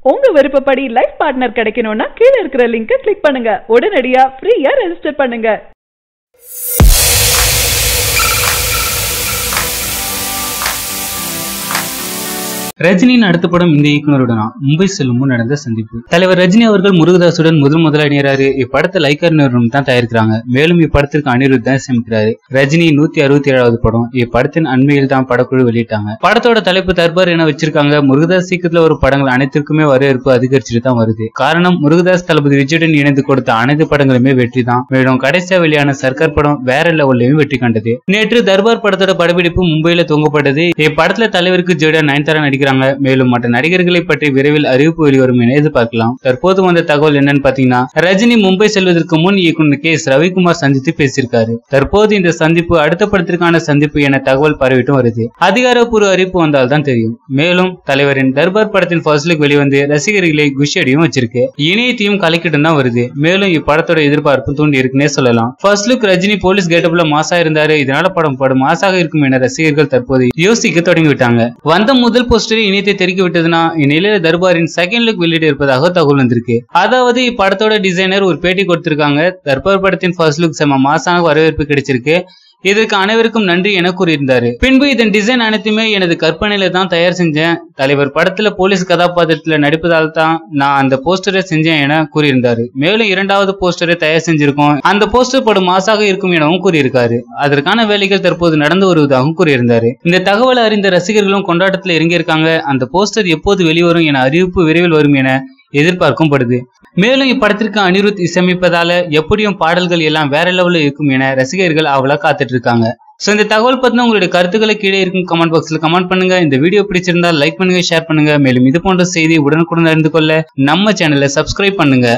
உங்க விருப்பப்படி life partner கிடைக்கணும்னா கீழ இருக்கிற லிங்கை கிளிக் பண்ணுங்க. உடனடியா ஃப்ரீயா ரெஜிஸ்டர் பண்ணுங்க. ரஜினியின் அடுத்த படம் இந்த இயக்குனருடன் மும்பை செல்லும் முன் நடந்த சந்திப்பு. தலைவர் ரஜினி அவர்கள் முருகதாசுடன் முதல் இணையறாரு. இப்படத்தை லைக்கர் நிறுவனம் தான் தயாரிக்கிறாங்க. மேலும் இப்படத்திற்கு அனிருத் தான் இசையமைக்கிறாரு. ரஜினி 167வது படம். இப்படத்தின் அண்மையில் தான் படக்குழு வெளியிட்டாங்க. படத்தோட தலைப்பு தர்பார் என வச்சிருக்காங்க. முருகதாஸ் சீக்கிரத்துல ஒரு படங்கள் அனைத்திற்குமே வரவேற்பு அதிகரிச்சுட்டு தான் வருது. காரணம் முருகதாஸ் தளபதி விஜயுடன் இணைந்து கொடுத்த அனைத்து படங்களுமே வெற்றி தான். மேலும் கடைசியா வெளியான சர்க்கார் படம் வேற லெவல்லையும் வெற்றி கண்டது. நேற்று தர்பார் படத்தோட படப்பிடிப்பு மும்பையில துவங்கப்பட்டது. இப்படத்துல தலைவருக்கு ஜோடியா நயன்தாரா நடிக்கிறாங்க. மேலும் மற்ற நடிகர்களை பற்றி விரைவில் அறிவிப்பு வெளிவரும் என எதிர்பார்க்கலாம். தற்போது வந்த தகவல் என்னன்னு பாத்தீங்கன்னா, ரஜினி மும்பை செல்வதற்கு முன் இயக்குனர் KS ரவிக்குமார் சந்தித்து பேசியிருக்காரு. தற்போது இந்த சந்திப்பு அடுத்த படத்திற்கான சந்திப்பு என தகவல் பரவிட்டும் வருது. அதிகாரப்பூர்வ அறிவிப்பு வந்தால் தான் தெரியும். மேலும் தலைவரின் தர்பார் படத்தின் ஃபர்ஸ்ட் லுக் வெளிவந்து ரசிகர்களை குஷியடியும் வச்சிருக்கு. இணையத்தையும் கலக்கிட்டு தான் வருது. மேலும் இப்படத்தோட எதிர்பார்ப்பு தூண்டி இருக்குன்னே சொல்லலாம். ஃபர்ஸ்ட் லுக் ரஜினி போலீஸ் கெட்டப்ல மாசா இருந்தாரு. இதனால படம் மாசாக இருக்கும் என ரசிகர்கள் தற்போது யோசிக்க தொடங்கி விட்டாங்க. வந்த முதல் போஸ்டர் இணையத்தை தெரிவிக்க விட்டதுன்னா இந்நிலையில தர்பாரின் செகண்ட் லுக் வெளியிட இருப்பதாக தகவல் வந்திருக்கு. அதாவது இப்படத்தோட டிசைனர் ஒரு பேட்டி கொடுத்திருக்காங்க. தர்பார் படத்தின் ஃபர்ஸ்ட் லுக் செம மாசான வரவேற்பு கிடைச்சிருக்கு. இதற்கு அனைவருக்கும் நன்றி என கூறியிருந்தாரு. பின்பு இதன் டிசைன் அனைத்துமே எனது கற்பனையில தான் தயார் செஞ்சேன். தலைவர் படத்துல போலீஸ் கதாபாத்திரத்துல நடிப்பதால் தான் நான் அந்த போஸ்டரை செஞ்சேன் என கூறியிருந்தாரு. மேலும் இரண்டாவது போஸ்டரை தயார் செஞ்சிருக்கோம். அந்த போஸ்டர் படம் மாசாக இருக்கும் எனவும் கூறியிருக்காரு. அதற்கான வேலைகள் தற்போது நடந்து வருவதாகவும் கூறியிருந்தாரு. இந்த தகவலை அறிந்த ரசிகர்களும் கொண்டாட்டத்தில் இறங்கியிருக்காங்க. அந்த போஸ்டர் எப்போது வெளிவரும் என அறிவிப்பு விரைவில் வரும் என எதிர்பார்க்கப்படுது. மேலும் இப்படத்திற்கு அனிருத் இசையமைப்பதால எப்படியும் பாடல்கள் எல்லாம் வேற லெவலில் இருக்கும் என ரசிகர்கள் அவளா காத்துட்டு இருக்காங்க. இந்த தகவல் பத்தின உங்களுடைய கருத்துக்களை கீழே இருக்கும் கமெண்ட் பாக்ஸ்ல கமெண்ட் பண்ணுங்க. இந்த வீடியோ பிடிச்சிருந்தா லைக் பண்ணுங்க, ஷேர் பண்ணுங்க. மேலும் இது போன்ற செய்தி உடனுக்குடன் அறிந்து கொள்ள நம்ம சேனலை சப்ஸ்கிரைப் பண்ணுங்க.